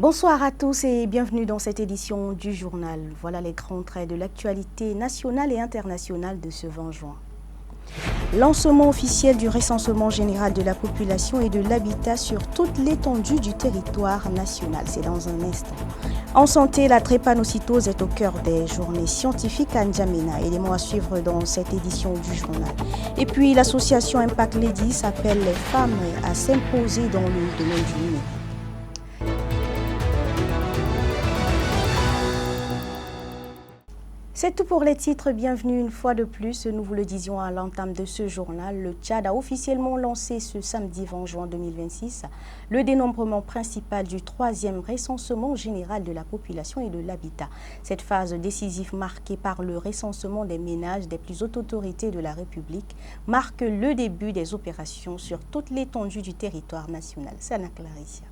Bonsoir à tous et bienvenue dans cette édition du journal. Voilà les grands traits de l'actualité nationale et internationale de ce 20 juin. Lancement officiel du recensement général de la population et de l'habitat sur toute l'étendue du territoire national. C'est dans un instant. En santé, la drépanocytose est au cœur des journées scientifiques à N'Djamena. Éléments à suivre dans cette édition du journal. Et puis, l'association Impact Ladies appelle les femmes à s'imposer dans le domaine du numérique. C'est tout pour les titres. Bienvenue une fois de plus. Nous vous le disions à l'entame de ce journal. Le Tchad a officiellement lancé ce samedi 20 juin 2026 le dénombrement principal du 3e recensement général de la population et de l'habitat. Cette phase décisive marquée par le recensement des ménages des plus hautes autorités de la République marque le début des opérations sur toute l'étendue du territoire national. Sana Claricia.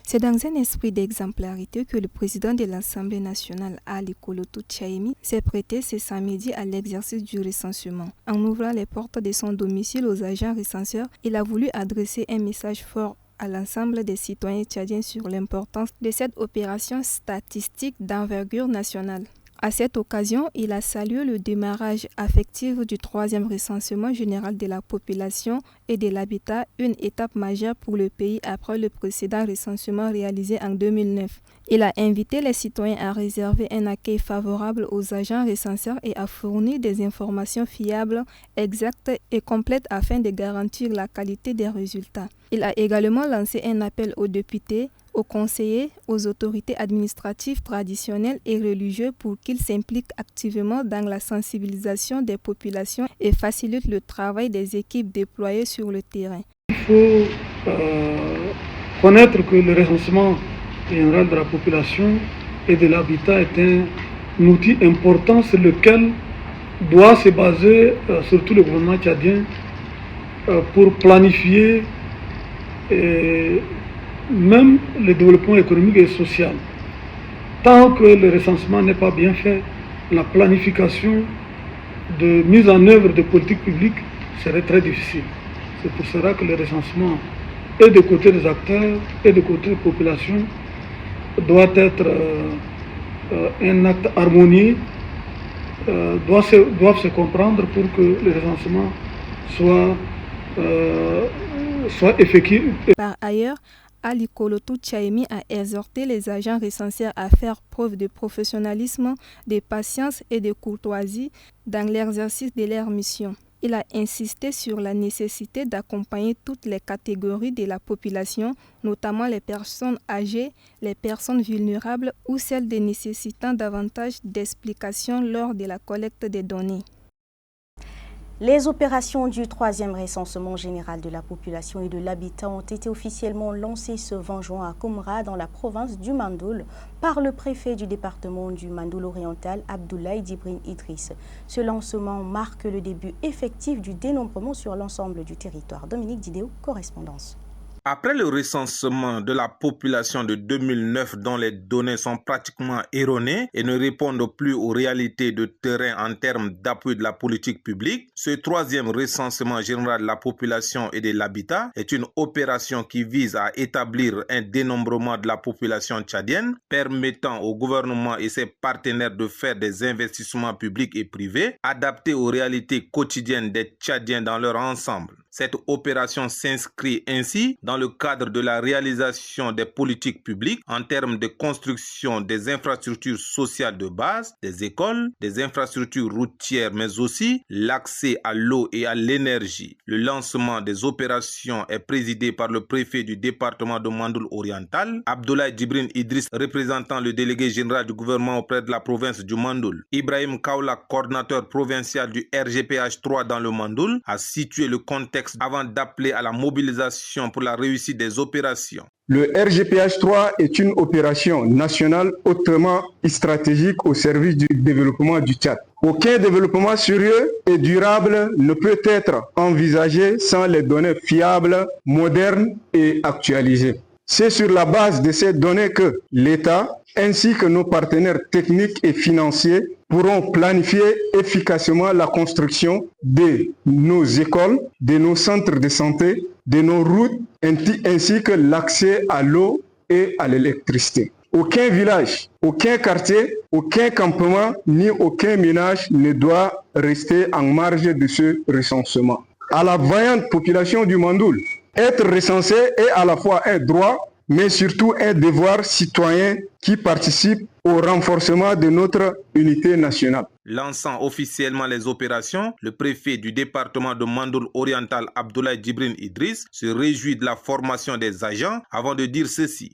C'est dans un esprit d'exemplarité que le président de l'Assemblée nationale, Ali Kolotou Tchaimi, s'est prêté ce samedi à l'exercice du recensement. En ouvrant les portes de son domicile aux agents recenseurs, il a voulu adresser un message fort à l'ensemble des citoyens tchadiens sur l'importance de cette opération statistique d'envergure nationale. À cette occasion, il a salué le démarrage affectif du 3e recensement général de la population et de l'habitat, une étape majeure pour le pays après le précédent recensement réalisé en 2009. Il a invité les citoyens à réserver un accueil favorable aux agents recenseurs et à fournir des informations fiables, exactes et complètes afin de garantir la qualité des résultats. Il a également lancé un appel aux députés, aux conseillers, aux autorités administratives traditionnelles et religieuses pour qu'ils s'impliquent activement dans la sensibilisation des populations et facilitent le travail des équipes déployées sur le terrain. Il faut connaître que le recensement général de la population et de l'habitat est un outil important sur lequel doit se baser surtout le gouvernement tchadien pour planifier même le développement économique et social. Tant que le recensement n'est pas bien fait, la planification de mise en œuvre de politiques publiques serait très difficile. C'est pour cela que le recensement, et du côté des acteurs, et du côté des populations, doit être un acte harmonieux, doivent se comprendre pour que le recensement soit effectif. Par ailleurs, Ali Kolotou Tchaimi a exhorté les agents recenseurs à faire preuve de professionnalisme, de patience et de courtoisie dans l'exercice de leur mission. Il a insisté sur la nécessité d'accompagner toutes les catégories de la population, notamment les personnes âgées, les personnes vulnérables ou celles nécessitant davantage d'explications lors de la collecte des données. Les opérations du 3e recensement général de la population et de l'habitat ont été officiellement lancées ce 20 juin à Koumra, dans la province du Mandoul, par le préfet du département du Mandoul oriental, Abdoulaye Djibril Idriss. Ce lancement marque le début effectif du dénombrement sur l'ensemble du territoire. Dominique Didéo, correspondance. Après le recensement de la population de 2009 dont les données sont pratiquement erronées et ne répondent plus aux réalités de terrain en termes d'appui de la politique publique, ce 3e recensement général de la population et de l'habitat est une opération qui vise à établir un dénombrement de la population tchadienne permettant au gouvernement et ses partenaires de faire des investissements publics et privés adaptés aux réalités quotidiennes des Tchadiens dans leur ensemble. Cette opération s'inscrit ainsi dans le cadre de la réalisation des politiques publiques en termes de construction des infrastructures sociales de base, des écoles, des infrastructures routières, mais aussi l'accès à l'eau et à l'énergie. Le lancement des opérations est présidé par le préfet du département de Mandoul oriental, Abdoulaye Djibril Idriss, représentant le délégué général du gouvernement auprès de la province du Mandoul. Ibrahim Kaoula, coordinateur provincial du RGPH3 dans le Mandoul, a situé le contexte avant d'appeler à la mobilisation pour la réussite des opérations. Le RGPH3 est une opération nationale hautement stratégique au service du développement du Tchad. Aucun développement sérieux et durable ne peut être envisagé sans les données fiables, modernes et actualisées. C'est sur la base de ces données que l'État, ainsi que nos partenaires techniques et financiers, pourront planifier efficacement la construction de nos écoles, de nos centres de santé, de nos routes, ainsi que l'accès à l'eau et à l'électricité. Aucun village, aucun quartier, aucun campement, ni aucun ménage ne doit rester en marge de ce recensement. À la vaillante population du Mandoul, être recensé est à la fois un droit, mais surtout un devoir citoyen qui participe au renforcement de notre unité nationale. Lançant officiellement les opérations, le préfet du département de Mandoul oriental, Abdoulaye Djibril Idriss, se réjouit de la formation des agents avant de dire ceci.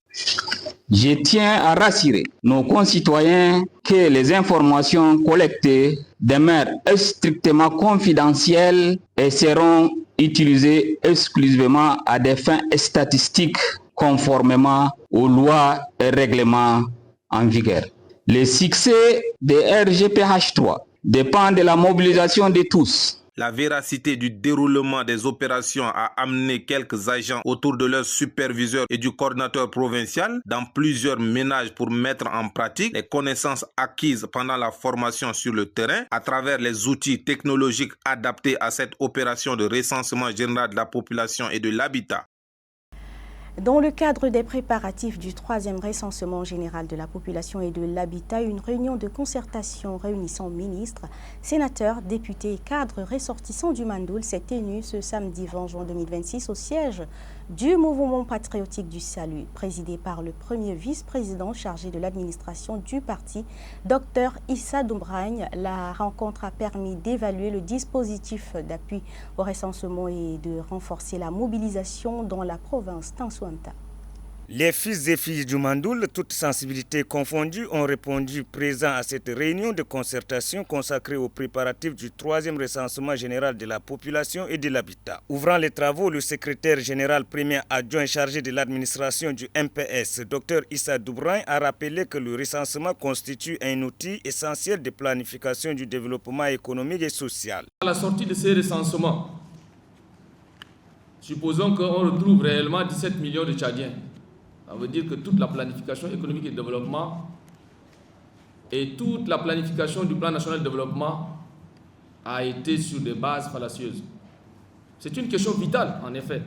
Je tiens à rassurer nos concitoyens que les informations collectées demeurent strictement confidentielles et seront utilisées exclusivement à des fins statistiques conformément aux lois et règlements en vigueur. Le succès des RGPH3 dépend de la mobilisation de tous. La véracité du déroulement des opérations a amené quelques agents autour de leur superviseur et du coordinateur provincial dans plusieurs ménages pour mettre en pratique les connaissances acquises pendant la formation sur le terrain à travers les outils technologiques adaptés à cette opération de recensement général de la population et de l'habitat. Dans le cadre des préparatifs du 3e recensement général de la population et de l'habitat, une réunion de concertation réunissant ministres, sénateurs, députés et cadres ressortissants du Mandoul s'est tenue ce samedi 20 juin 2026 au siège du mouvement patriotique du salut, présidé par le premier vice-président chargé de l'administration du parti, Dr Issa Doubragne. La rencontre a permis d'évaluer le dispositif d'appui au recensement et de renforcer la mobilisation dans la province Tansuanta. Les fils et filles du Mandoul, toutes sensibilités confondues, ont répondu présents à cette réunion de concertation consacrée aux préparatifs du 3e recensement général de la population et de l'habitat. Ouvrant les travaux, le secrétaire général premier adjoint chargé de l'administration du MPS, Dr Issa Doubragne, a rappelé que le recensement constitue un outil essentiel de planification du développement économique et social. À la sortie de ces recensements, supposons qu'on retrouve réellement 17 millions de Tchadiens. Ça veut dire que toute la planification économique et de développement et toute la planification du plan national de développement a été sur des bases fallacieuses. C'est une question vitale, en effet.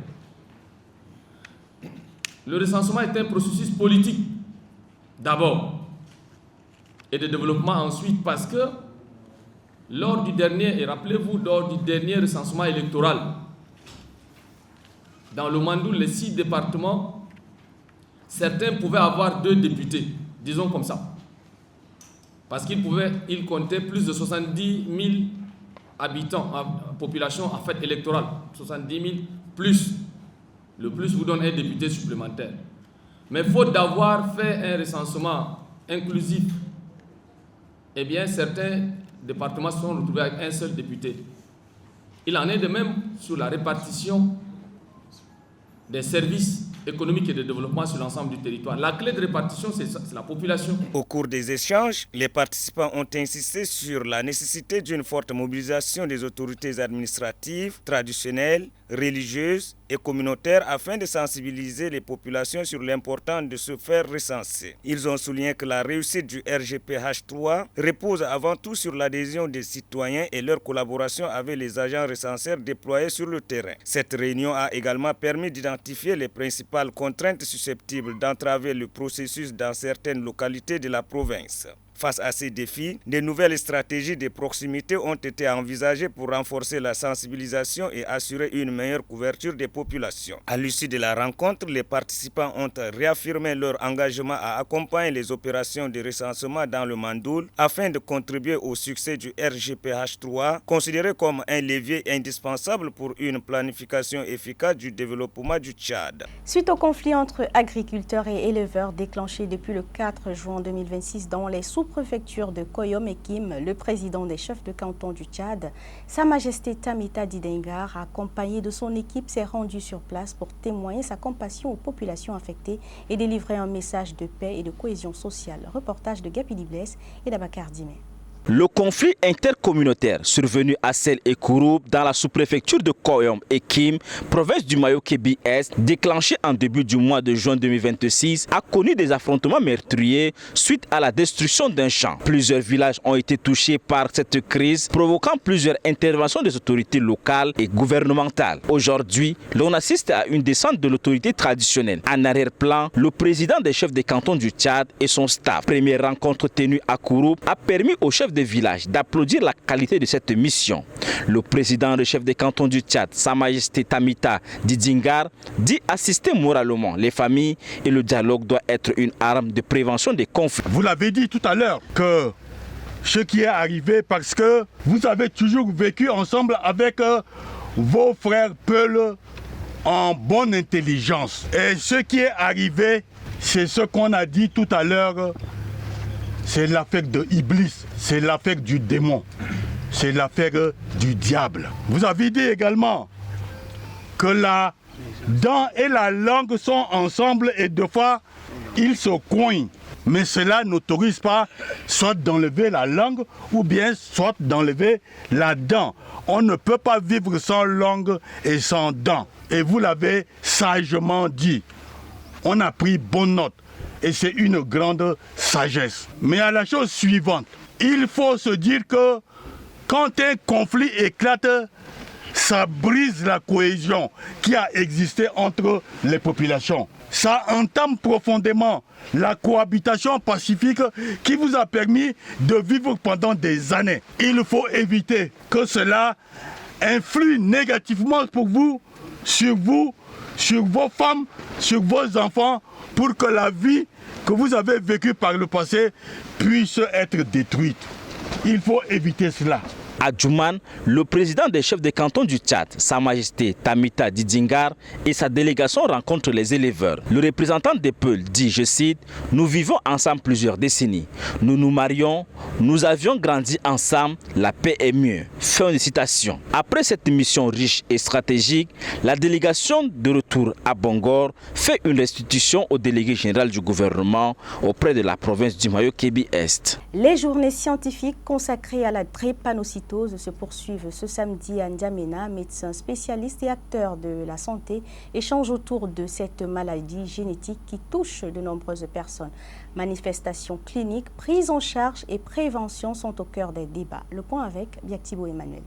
Le recensement est un processus politique, d'abord, et de développement ensuite, parce que lors du dernier, et rappelez-vous, lors du dernier recensement électoral, dans le Mandoul, les 6 départements, certains pouvaient avoir 2 députés, disons comme ça. Parce qu'ils comptaient plus de 70 000 habitants, population en fait électorale. 70 000 plus. Le plus vous donne un député supplémentaire. Mais faute d'avoir fait un recensement inclusif, eh bien certains départements se sont retrouvés avec un seul député. Il en est de même sur la répartition des services économique et de développement sur l'ensemble du territoire. La clé de répartition, c'est la population. Au cours des échanges, les participants ont insisté sur la nécessité d'une forte mobilisation des autorités administratives, traditionnelles, religieuses et communautaires afin de sensibiliser les populations sur l'importance de se faire recenser. Ils ont souligné que la réussite du RGPH3 repose avant tout sur l'adhésion des citoyens et leur collaboration avec les agents recenseurs déployés sur le terrain. Cette réunion a également permis d'identifier les principales contraintes susceptibles d'entraver le processus dans certaines localités de la province. Face à ces défis, de nouvelles stratégies de proximité ont été envisagées pour renforcer la sensibilisation et assurer une meilleure couverture des populations. À l'issue de la rencontre, les participants ont réaffirmé leur engagement à accompagner les opérations de recensement dans le Mandoul afin de contribuer au succès du RGPH3, considéré comme un levier indispensable pour une planification efficace du développement du Tchad. Suite au conflit entre agriculteurs et éleveurs déclenché depuis le 4 juin 2026 dans les sous-préfectures de Koyom et Kim, le président des chefs de canton du Tchad, Sa Majesté Tamita Didengar, accompagné de son équipe, s'est rendu sur place pour témoigner sa compassion aux populations affectées et délivrer un message de paix et de cohésion sociale. Reportage de Gapi Diblès et d'Abakar Dimé. Le conflit intercommunautaire survenu à Sel et Kouroup dans la sous-préfecture de Koyom et Kim, province du Mayo-Kébi-Est, déclenché en début du mois de juin 2026, a connu des affrontements meurtriers suite à la destruction d'un champ. Plusieurs villages ont été touchés par cette crise, provoquant plusieurs interventions des autorités locales et gouvernementales. Aujourd'hui, l'on assiste à une descente de l'autorité traditionnelle. En arrière-plan, le président des chefs des cantons du Tchad et son staff. Première rencontre tenue à Kouroup a permis aux chefs des villages d'applaudir la qualité de cette mission. Le président des chefs des cantons du Tchad, Sa Majesté Tamita Didingar, dit assister moralement les familles et le dialogue doit être une arme de prévention des conflits. Vous l'avez dit tout à l'heure que ce qui est arrivé parce que vous avez toujours vécu ensemble avec vos frères Peul en bonne intelligence. Et ce qui est arrivé, c'est ce qu'on a dit tout à l'heure. C'est l'affaire de Iblis, c'est l'affaire du démon, c'est l'affaire du diable. Vous avez dit également que la dent et la langue sont ensemble et deux fois ils se coignent. Mais cela n'autorise pas soit d'enlever la langue ou bien soit d'enlever la dent. On ne peut pas vivre sans langue et sans dent. Et vous l'avez sagement dit. On a pris bonne note. Et c'est une grande sagesse. Mais à la chose suivante, il faut se dire que quand un conflit éclate, ça brise la cohésion qui a existé entre les populations. Ça entame profondément la cohabitation pacifique qui vous a permis de vivre pendant des années. Il faut éviter que cela influe négativement pour vous, sur vos femmes, sur vos enfants, pour que la vie que vous avez vécue par le passé puisse être détruite. Il faut éviter cela. À Djouman, le président des chefs des cantons du Tchad, Sa Majesté Tamita Didingar, et sa délégation rencontrent les éleveurs. Le représentant des Peuls dit, je cite, « Nous vivons ensemble plusieurs décennies. Nous nous marions, nous avions grandi ensemble, la paix est mieux. » Fin de citation. Après cette mission riche et stratégique, la délégation de retour à Bangor fait une restitution au délégué général du gouvernement auprès de la province du Mayo-Kébi-Est. Les journées scientifiques consacrées à la drépanocytose se poursuivent ce samedi à N'Djamena. Médecins spécialistes et acteurs de la santé échangent autour de cette maladie génétique qui touche de nombreuses personnes. Manifestations cliniques, prise en charge et prévention sont au cœur des débats. Le point avec Biaktibo Emmanuel.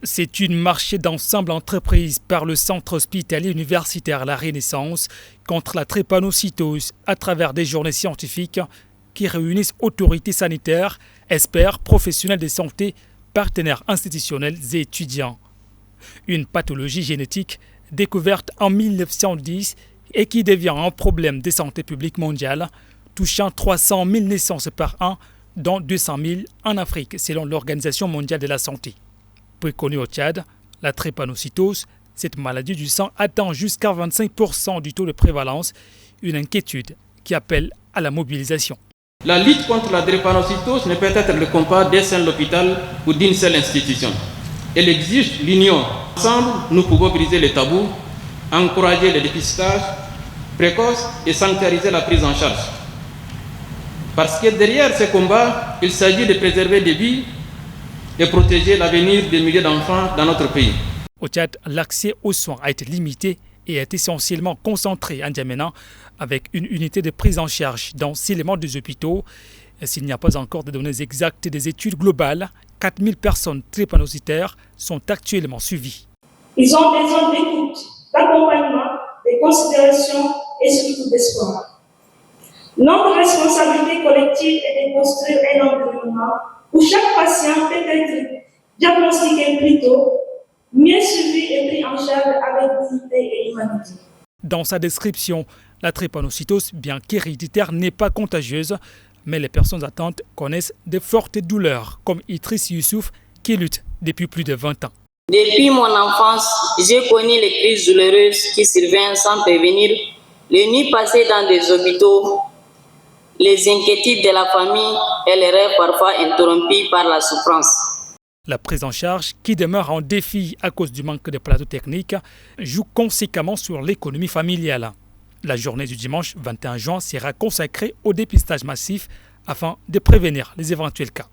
C'est une marche d'ensemble entreprise par le centre hospitalier universitaire La Renaissance contre la drépanocytose à travers des journées scientifiques qui réunissent autorités sanitaires, experts, professionnels de santé, partenaires institutionnels et étudiants. Une pathologie génétique découverte en 1910 et qui devient un problème de santé publique mondiale, touchant 300 000 naissances par an, dont 200 000 en Afrique, selon l'Organisation mondiale de la santé. Peu connue au Tchad, la drépanocytose, cette maladie du sang atteint jusqu'à 25% du taux de prévalence, une inquiétude qui appelle à la mobilisation. La lutte contre la drépanocytose ne peut être le combat d'un seul hôpital ou d'une seule institution. Elle exige l'union. Ensemble, nous pouvons briser les tabous, encourager le dépistage précoce et sanctuariser la prise en charge. Parce que derrière ce combat, il s'agit de préserver des vies et protéger l'avenir des milliers d'enfants dans notre pays. Au Tchad, l'accès aux soins a été limité et est essentiellement concentré à N'Djamena avec une unité de prise en charge dans 6 éléments des hôpitaux. S'il n'y a pas encore de données exactes des études globales, 4000 personnes drépanocytaires sont actuellement suivies. Ils ont besoin d'écoute, d'accompagnement, de considération et surtout d'espoir. Notre responsabilité collective est de construire un environnement où chaque patient peut être diagnostiqué plus tôt, mieux suivi et pris en charge avec dignité et humanité. Dans sa description, la drépanocytose, bien qu'héréditaire, n'est pas contagieuse, mais les personnes atteintes connaissent de fortes douleurs, comme Idriss Youssouf, qui lutte depuis plus de 20 ans. Depuis mon enfance, j'ai connu les crises douloureuses qui surviennent sans prévenir, les nuits passées dans des hôpitaux, les inquiétudes de la famille et les rêves parfois interrompus par la souffrance. La prise en charge, qui demeure un défi à cause du manque de plateaux techniques, joue conséquemment sur l'économie familiale. La journée du dimanche 21 juin sera consacrée au dépistage massif afin de prévenir les éventuels cas.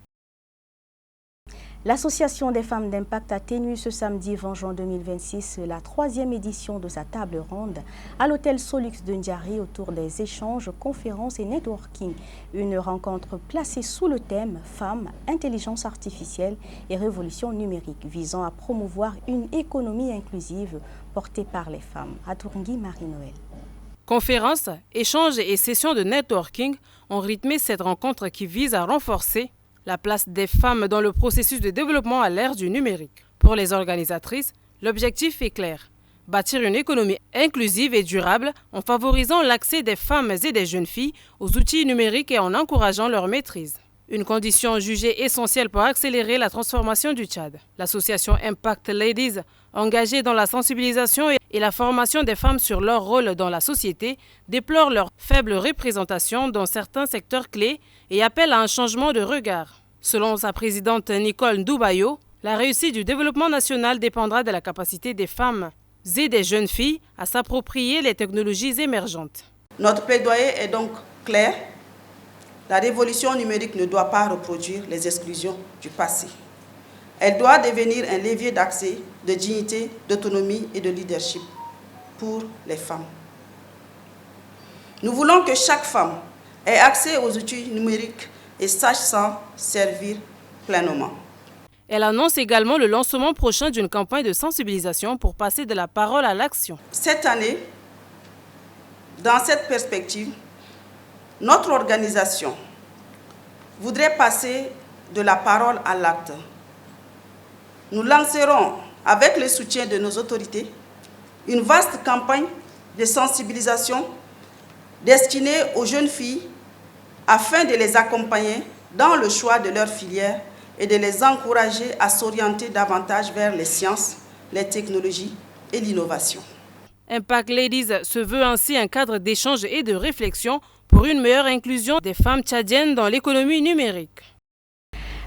L'Association des femmes d'impact a tenu ce samedi 20 juin 2026 la 3e édition de sa table ronde à l'hôtel Solux de Ndiari autour des échanges, conférences et networking. Une rencontre placée sous le thème « Femmes, intelligence artificielle et révolution numérique » visant à promouvoir une économie inclusive portée par les femmes. À Touringui, Marie-Noël. Conférences, échanges et sessions de networking ont rythmé cette rencontre qui vise à renforcer la place des femmes dans le processus de développement à l'ère du numérique. Pour les organisatrices, l'objectif est clair. Bâtir une économie inclusive et durable en favorisant l'accès des femmes et des jeunes filles aux outils numériques et en encourageant leur maîtrise. Une condition jugée essentielle pour accélérer la transformation du Tchad. L'association Impact Ladies, engagée dans la sensibilisation et la formation des femmes sur leur rôle dans la société, déplore leur faible représentation dans certains secteurs clés et appelle à un changement de regard. Selon sa présidente Nicole Ndoubayo, la réussite du développement national dépendra de la capacité des femmes et des jeunes filles à s'approprier les technologies émergentes. Notre plaidoyer est donc clair. La révolution numérique ne doit pas reproduire les exclusions du passé. Elle doit devenir un levier d'accès, de dignité, d'autonomie et de leadership pour les femmes. Nous voulons que chaque femme ait accès aux outils numériques et sache s'en servir pleinement. Elle annonce également le lancement prochain d'une campagne de sensibilisation pour passer de la parole à l'action. Cette année, dans cette perspective, notre organisation voudrait passer de la parole à l'acte. Nous lancerons, avec le soutien de nos autorités, une vaste campagne de sensibilisation destinée aux jeunes filles afin de les accompagner dans le choix de leur filière et de les encourager à s'orienter davantage vers les sciences, les technologies et l'innovation. Impact Ladies se veut ainsi un cadre d'échange et de réflexion pour une meilleure inclusion des femmes tchadiennes dans l'économie numérique.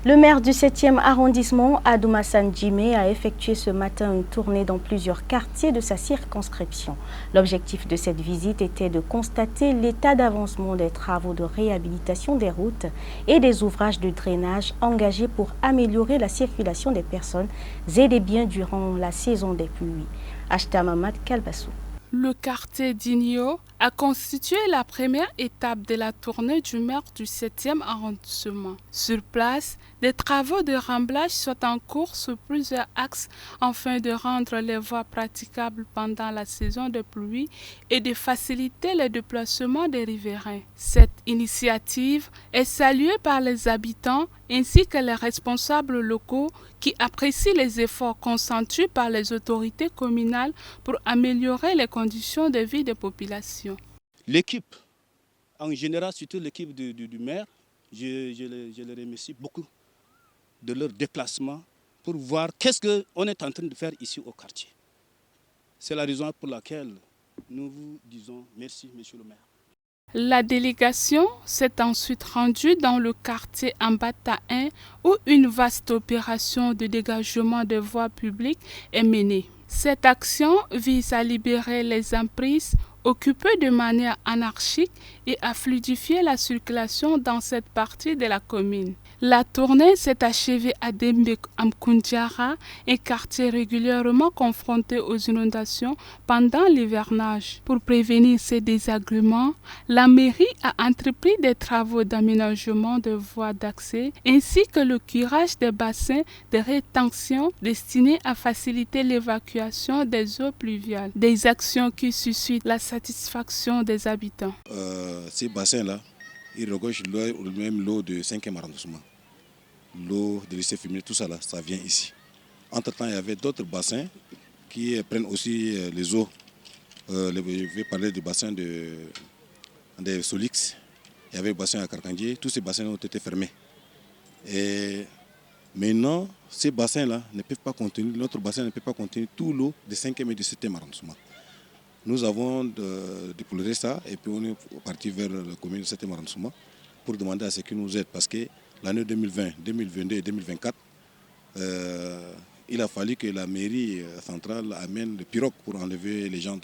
Le maire du 7e arrondissement, Adoumassane Djimé, a effectué ce matin une tournée dans plusieurs quartiers de sa circonscription. L'objectif de cette visite était de constater l'état d'avancement des travaux de réhabilitation des routes et des ouvrages de drainage engagés pour améliorer la circulation des personnes et des biens durant la saison des pluies. Ashta Mamad Kalbassou. Le quartier d'Igno a constitué la première étape de la tournée du maire du 7e arrondissement. Sur place, des travaux de remblage sont en cours sur plusieurs axes afin de rendre les voies praticables pendant la saison de pluie et de faciliter le déplacement des riverains. Cette initiative est saluée par les habitants ainsi que les responsables locaux qui apprécient les efforts consentis par les autorités communales pour améliorer les conditions de vie des populations. L'équipe, en général, surtout l'équipe du maire, je les remercie beaucoup de leur déplacement pour voir qu'est-ce qu'on est en train de faire ici au quartier. C'est la raison pour laquelle nous vous disons merci, monsieur le maire. La délégation s'est ensuite rendue dans le quartier Ambata 1 où une vaste opération de dégagement de voies publiques est menée. Cette action vise à libérer les emprises occupées de manière anarchique et à fluidifier la circulation dans cette partie de la commune. La tournée s'est achevée à Dembe Amkoundiara, un quartier régulièrement confronté aux inondations pendant l'hivernage. Pour prévenir ces désagréments, la mairie a entrepris des travaux d'aménagement de voies d'accès ainsi que le curage des bassins de rétention destinés à faciliter l'évacuation des eaux pluviales. Des actions qui suscitent la satisfaction des habitants. Ces bassins-là, ils regorgent le même lot de 5e arrondissement. L'eau de lycée féminin, tout ça là, ça vient ici. Entre-temps, il y avait d'autres bassins qui prennent aussi les eaux. Je vais parler du bassin de Solix. Il y avait le bassin à Karkandji. Tous ces bassins ont été fermés. Et maintenant, ces bassins-là ne peuvent pas contenir, notre bassin ne peut pas contenir tout l'eau des 5e et du 7e arrondissement. Nous avons déploré ça et puis on est parti vers la commune du 7e arrondissement pour demander à ce qu'ils nous aident parce que l'année 2020, 2022 et 2024, il a fallu que la mairie centrale amène le pirogue pour enlever les gens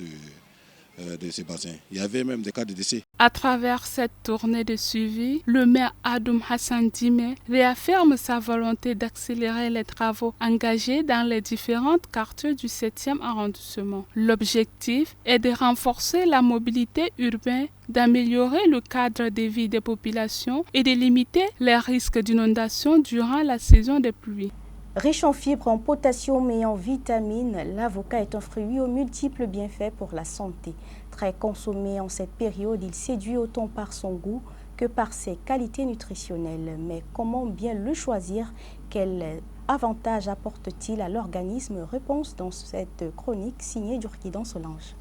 de ces bassins. Il y avait même des cas de décès. À travers cette tournée de suivi, le maire Adoum Hassan Dime réaffirme sa volonté d'accélérer les travaux engagés dans les différentes quartiers du 7e arrondissement. L'objectif est de renforcer la mobilité urbaine, d'améliorer le cadre de vie des populations et de limiter les risques d'inondation durant la saison des pluies. Riche en fibres, en potassium et en vitamines, l'avocat est un fruit aux multiples bienfaits pour la santé. Très consommé en cette période, il séduit autant par son goût que par ses qualités nutritionnelles. Mais comment bien le choisir? Quel avantage apporte-t-il à l'organisme? Réponse dans cette chronique signée d'Urquidan Solange.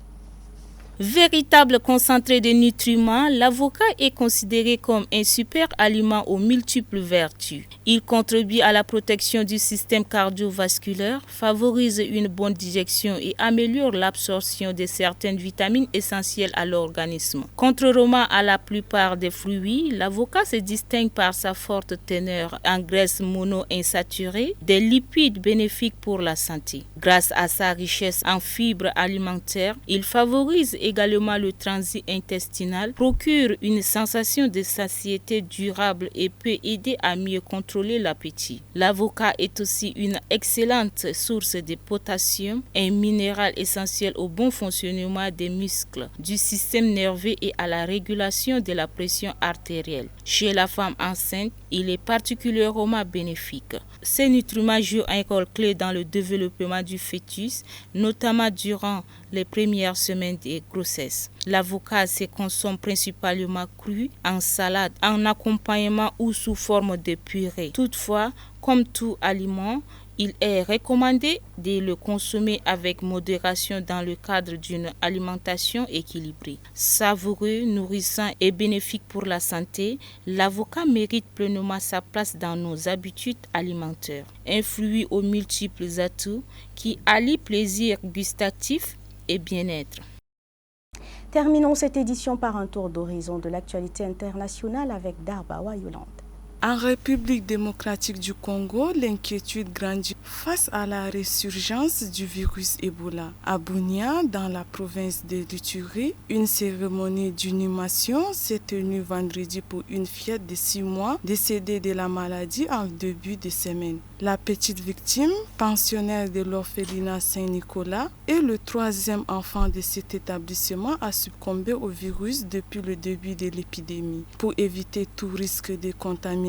Véritable concentré de nutriments, l'avocat est considéré comme un super aliment aux multiples vertus. Il contribue à la protection du système cardiovasculaire, favorise une bonne digestion et améliore l'absorption de certaines vitamines essentielles à l'organisme. Contrairement à la plupart des fruits, l'avocat se distingue par sa forte teneur en graisses monoinsaturées, des lipides bénéfiques pour la santé. Grâce à sa richesse en fibres alimentaires, il favorise également le transit intestinal, procure une sensation de satiété durable et peut aider à mieux contrôler l'appétit. L'avocat est aussi une excellente source de potassium, un minéral essentiel au bon fonctionnement des muscles, du système nerveux et à la régulation de la pression artérielle. Chez la femme enceinte, il est particulièrement bénéfique. Ces nutriments jouent un rôle clé dans le développement du fœtus, notamment durant les premières semaines de grossesse. L'avocat se consomme principalement cru, en salade, en accompagnement ou sous forme de purée. Toutefois, comme tout aliment, il est recommandé de le consommer avec modération dans le cadre d'une alimentation équilibrée. Savoureux, nourrissant et bénéfique pour la santé, l'avocat mérite pleinement sa place dans nos habitudes alimentaires. Un fruit aux multiples atouts qui allie plaisir gustatif et bien-être. Terminons cette édition par un tour d'horizon de l'actualité internationale avec Darbawa Yolande. En République démocratique du Congo, l'inquiétude grandit face à la résurgence du virus Ebola. À Bunia, dans la province de l'Ituri, une cérémonie d'inhumation s'est tenue vendredi pour une fillette de 6 mois décédée de la maladie en début de semaine. La petite victime, pensionnaire de l'orphelinat Saint-Nicolas, est le 3e enfant de cet établissement à succomber au virus depuis le début de l'épidémie. Pour éviter tout risque de contamination,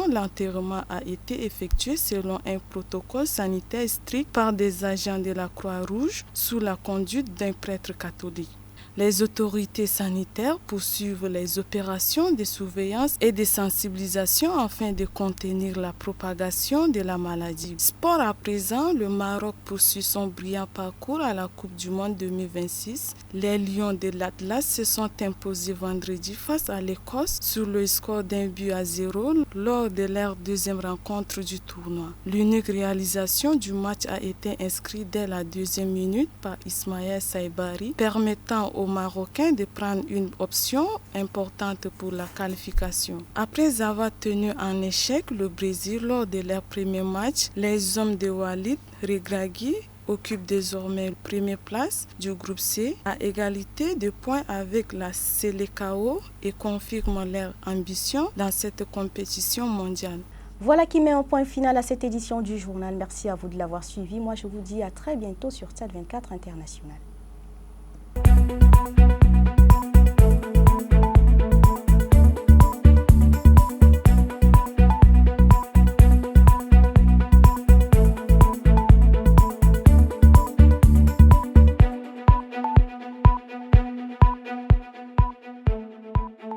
l'enterrement a été effectué selon un protocole sanitaire strict par des agents de la Croix-Rouge sous la conduite d'un prêtre catholique. Les autorités sanitaires poursuivent les opérations de surveillance et de sensibilisation afin de contenir la propagation de la maladie. Sport à présent, le Maroc poursuit son brillant parcours à la Coupe du Monde 2026. Les Lions de l'Atlas se sont imposés vendredi face à l'Écosse sur le score d'1-0 lors de leur deuxième rencontre du tournoi. L'unique réalisation du match a été inscrite dès la 2e minute par Ismaël Saibari, permettant aux Marocains de prendre une option importante pour la qualification. Après avoir tenu en échec le Brésil lors de leur premier match, les hommes de Walid Regragui occupent désormais la première place du groupe C à égalité de points avec la Seleção et confirment leur ambition dans cette compétition mondiale. Voilà qui met un point final à cette édition du journal. Merci à vous de l'avoir suivi. Moi, je vous dis à très bientôt sur Stade 24 International.